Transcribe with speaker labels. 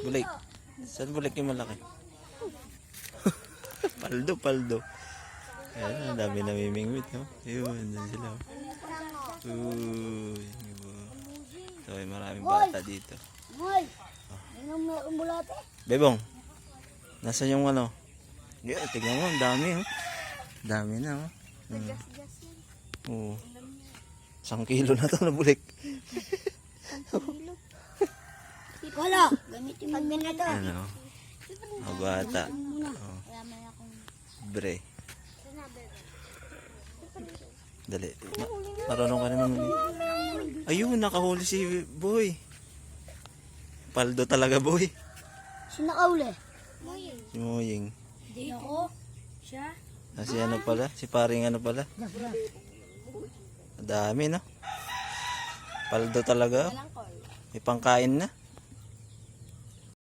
Speaker 1: Bulik. Saan bulik yung malaki? Paldo. Ayan, ang dami namimingwit, no? Ayun, nandun sila. Uy, ito ay maraming bata dito.
Speaker 2: Moy, ano mo ang bulate?
Speaker 1: Bebong, nasa yung ano? Yeah, tignan mo, ang dami, oh. Dami na, oh. Oo. 1 kilo na ito na bulik.
Speaker 2: Wala, gamitin mo na ito.
Speaker 1: Ano? Mga bata. Oh. Bre. Dali. Marunong ka naman. Ayun, nakahuli si Boy. Paldo talaga, Boy.
Speaker 2: Sino nakauli?
Speaker 1: Si Moying.
Speaker 2: Hindi ako. Siya?
Speaker 1: Si ano pala? Si paring ano pala? Dami, no? Paldo talaga. May pangkain na.